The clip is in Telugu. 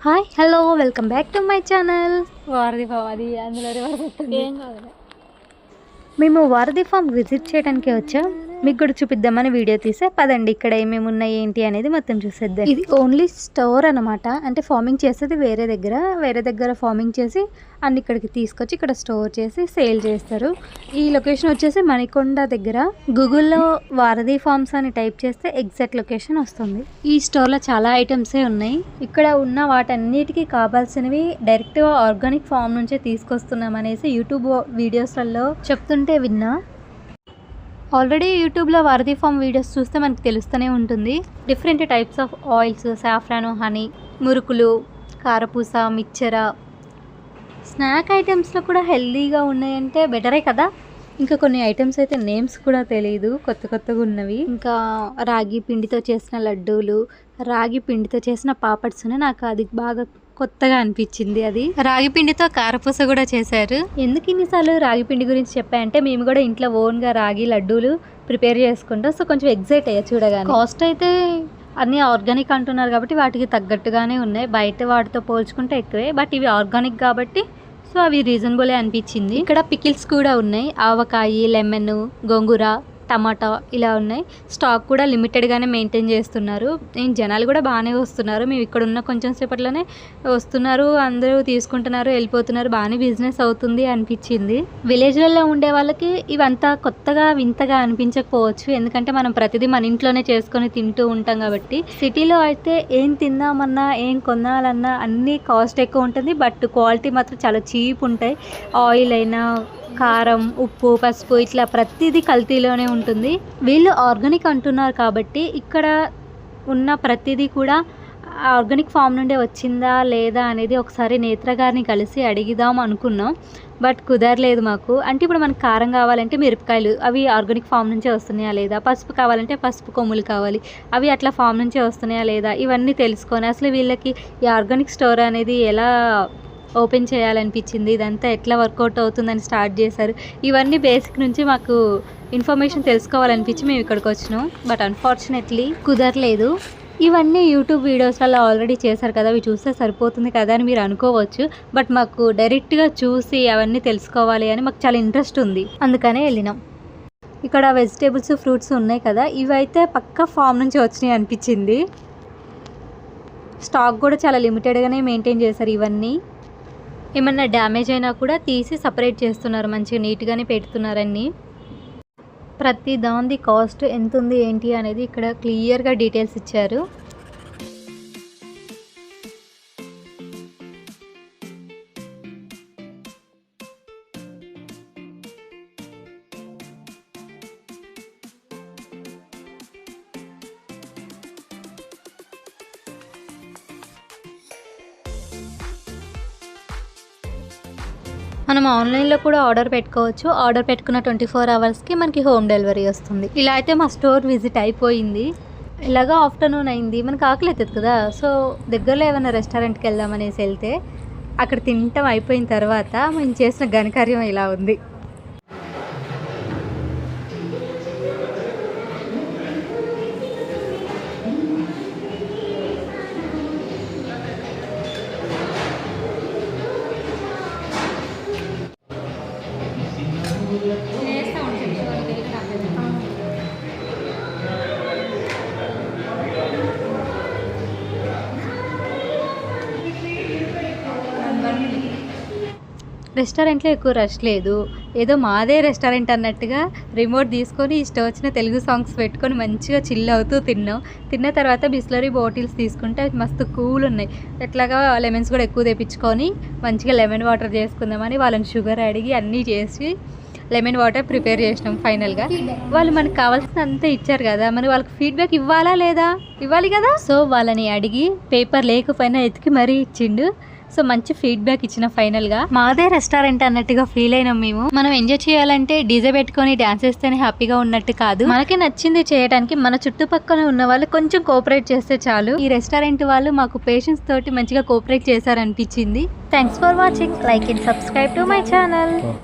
Hi hello welcome back to my channel వారధి ఫామ్. అది అందులో రివర్స్ వస్తుంది. ఏం కాదు. మేము వారధి ఫామ్ విజిట్ చేయడానికి వచ్చాం. మీకు కూడా చూపిద్దామని వీడియో తీసే పదండి. ఇక్కడ ఏమేమి ఉన్నాయి ఏంటి అనేది మొత్తం చూసేద్దాం. ఇది ఓన్లీ స్టోర్ అనమాట. అంటే ఫార్మింగ్ చేసేది వేరే దగ్గర ఫార్మింగ్ చేసి అన్ని ఇక్కడికి తీసుకొచ్చి ఇక్కడ స్టోర్ చేసి సేల్ చేస్తారు. ఈ లొకేషన్ వచ్చేసి మణికొండ దగ్గర. గూగుల్లో వారధి ఫార్మ్స్ అని టైప్ చేస్తే ఎగ్జాక్ట్ లొకేషన్ వస్తుంది. ఈ స్టోర్లో చాలా ఐటమ్సే ఉన్నాయి. ఇక్కడ ఉన్న వాటన్నిటికీ కావాల్సినవి డైరెక్ట్గా ఆర్గానిక్ ఫామ్ నుంచే తీసుకొస్తున్నాం అనేసి యూట్యూబ్ వీడియోస్లలో చెప్తుంటే విన్నా. ఆల్రెడీ యూట్యూబ్లో వారధి ఫామ్ వీడియోస్ చూస్తే మనకు తెలుస్తూనే ఉంటుంది. Different types of oils, సాఫ్రాను, honey, మురుకులు, కారపూస, మిక్చర, స్నాక్ ఐటమ్స్లో కూడా హెల్దీగా ఉన్నాయంటే బెటరే కదా. ఇంకా కొన్ని ఐటమ్స్ అయితే నేమ్స్ కూడా తెలియదు, కొత్తగా ఉన్నవి. ఇంకా రాగి పిండితో చేసిన లడ్డూలు, రాగి పిండితో చేసిన పాపడ్స్ నాకు అది బాగా కొత్తగా అనిపించింది. అది రాగి పిండితో కారపూస కూడా చేశారు. ఎందుకు ఇన్నిసార్లు రాగి పిండి గురించి చెప్పాయంటే మేము కూడా ఇంట్లో ఓన్గా రాగి లడ్డూలు ప్రిపేర్ చేసుకుంటాం. సో కొంచెం ఎగ్జైట్ అయ్యా చూడగానే. కాస్ట్ అయితే అన్నీ ఆర్గానిక్ అంటున్నారు కాబట్టి వాటికి తగ్గట్టుగానే ఉన్నాయి. బయట వాటితో పోల్చుకుంటే ఎక్కువే, బట్ ఇవి ఆర్గానిక్ కాబట్టి సో అవి రీజనబులే అనిపించింది. ఇక్కడ పికిల్స్ కూడా ఉన్నాయి. ఆవకాయ, లెమన్, గోంగూర, టమాటా ఇలా ఉన్నాయి. స్టాక్ కూడా లిమిటెడ్గానే మెయింటైన్ చేస్తున్నారు. జనాలు కూడా బాగానే వస్తున్నారు. మేము ఇక్కడ ఉన్న కొంచెం సేపట్లోనే వస్తున్నారు, అందరూ తీసుకుంటున్నారు, వెళ్ళిపోతున్నారు. బాగానే బిజినెస్ అవుతుంది అనిపించింది. విలేజ్లలో ఉండే వాళ్ళకి ఇవంతా కొత్తగా వింతగా అనిపించకపోవచ్చు, ఎందుకంటే మనం ప్రతిదీ మన ఇంట్లోనే చేసుకొని తింటూ ఉంటాం కాబట్టి. సిటీలో అయితే ఏం తిందామన్నా ఏం కొనాలన్నా అన్నీ కాస్ట్ ఎక్కువ ఉంటుంది, బట్ క్వాలిటీ మాత్రం చాలా చీప్ ఉంటాయి. ఆయిల్ అయినా, కారం, ఉప్పు, పసుపు ఇట్లా ప్రతిదీ కల్తీలోనే ఉంటుంది. వీళ్ళు ఆర్గానిక్ అంటున్నారు కాబట్టి ఇక్కడ ఉన్న ప్రతిదీ కూడా ఆర్గానిక్ ఫామ్ నుండే వచ్చిందా లేదా అనేది ఒకసారి నేత్ర గారిని కలిసి అడిగిదాం అనుకున్నాం, బట్ కుదరలేదు మాకు. అంటే ఇప్పుడు మనకు కారం కావాలంటే మిరపకాయలు అవి ఆర్గానిక్ ఫామ్ నుంచే వస్తున్నాయా లేదా, పసుపు కావాలంటే పసుపు కొమ్ములు కావాలి, అవి అట్లా ఫామ్ నుంచే వస్తున్నాయా లేదా, ఇవన్నీ తెలుసుకొని అసలు వీళ్ళకి ఈ ఆర్గానిక్ స్టోర్ అనేది ఎలా ఓపెన్ చేయాలనిపించింది, ఇదంతా ఎట్లా వర్కౌట్ అవుతుందని స్టార్ట్ చేశారు, ఇవన్నీ బేసిక్ నుంచి మాకు ఇన్ఫర్మేషన్ తెలుసుకోవాలనిపించి మేము ఇక్కడికి వచ్చినాం. బట్ అన్ఫార్చునేట్లీ కుదరలేదు. ఇవన్నీ యూట్యూబ్ వీడియోస్లలో ఆల్రెడీ చేశారు కదా, అవి చూస్తే సరిపోతుంది కదా అని మీరు అనుకోవచ్చు, బట్ మాకు డైరెక్ట్గా చూసి అవన్నీ తెలుసుకోవాలి అని మాకు చాలా ఇంట్రెస్ట్ ఉంది, అందుకనే వెళ్ళినాం. ఇక్కడ వెజిటేబుల్స్, ఫ్రూట్స్ ఉన్నాయి కదా, ఇవైతే పక్కా ఫామ్ నుంచి వచ్చినాయి అనిపించింది. స్టాక్ కూడా చాలా లిమిటెడ్గానే మెయింటైన్ చేశారు. ఇవన్నీ ఏమన్నా డ్యామేజ్ అయినా కూడా తీసి సపరేట్ చేస్తున్నారు, మంచిగా నీట్గానే పెడుతున్నారని. ప్రతి దాని కాస్ట్ ఎంత ఉంది ఏంటి అనేది ఇక్కడ క్లియర్గా డీటెయిల్స్ ఇచ్చారు. మనం ఆన్లైన్లో కూడా ఆర్డర్ పెట్టుకోవచ్చు. ఆర్డర్ పెట్టుకున్న 24 అవర్స్కి మనకి హోమ్ డెలివరీ వస్తుంది. ఇలా అయితే మా స్టోర్ విజిట్ అయిపోయింది. ఇలాగా ఆఫ్టర్నూన్ అయింది, మనకు ఆకలి అవుతుంది కదా, సో దగ్గరలో ఏమైనా రెస్టారెంట్కి వెళ్దామనేసి వెళ్తే అక్కడ తినటం అయిపోయిన తర్వాత మేము చేసిన ఘనకార్యం ఇలా ఉంది. రెస్టారెంట్లో ఎక్కువ రష్ లేదు, ఏదో మాదే రెస్టారెంట్ అన్నట్టుగా రిమోట్ తీసుకొని ఇష్టం వచ్చిన తెలుగు సాంగ్స్ పెట్టుకొని మంచిగా చిల్ అవుతూ తిన్నాం. తిన్న తర్వాత బిస్లరీ బాటిల్స్ తీసుకుంటే అవి మస్తు కూల్ ఉన్నాయి. ఎట్లాగా లెమన్స్ కూడా ఎక్కువ తెప్పించుకొని మంచిగా లెమన్ వాటర్ చేసుకుందామని వాళ్ళని షుగర్ అడిగి అన్నీ చేసి లెమన్ వాటర్ ప్రిపేర్ చేసినాం. ఫైనల్గా వాళ్ళు మనకు కావాల్సినంత ఇచ్చారు కదా, మరి వాళ్ళకి ఫీడ్బ్యాక్ ఇవ్వాలా లేదా, ఇవ్వాలి కదా. సో వాళ్ళని అడిగి పేపర్ లేకపోయినా ఎతికి మరీ ఇచ్చిండు. సో మంచి ఫీడ్బ్యాక్ ఇచ్చిన ఫైనల్గా మాదే రెస్టారెంట్ అన్నట్టుగా ఫీల్ అయినాం మేము. మనం ఎంజాయ్ చేయాలంటే డీజే పెట్టుకొని డాన్స్ చేస్తేనే హ్యాపీగా ఉన్నట్టు కాదు, మనకి నచ్చింది చేయడానికి మన చుట్టుపక్కల ఉన్న వాళ్ళు కొంచెం కోఆపరేట్ చేస్తే చాలు. ఈ రెస్టారెంట్ వాళ్ళు మాకు పేషెన్స్ తోటి మంచిగా కోఆపరేట్ చేశారనిపించింది. Thanks for watching. Like and subscribe to my channel.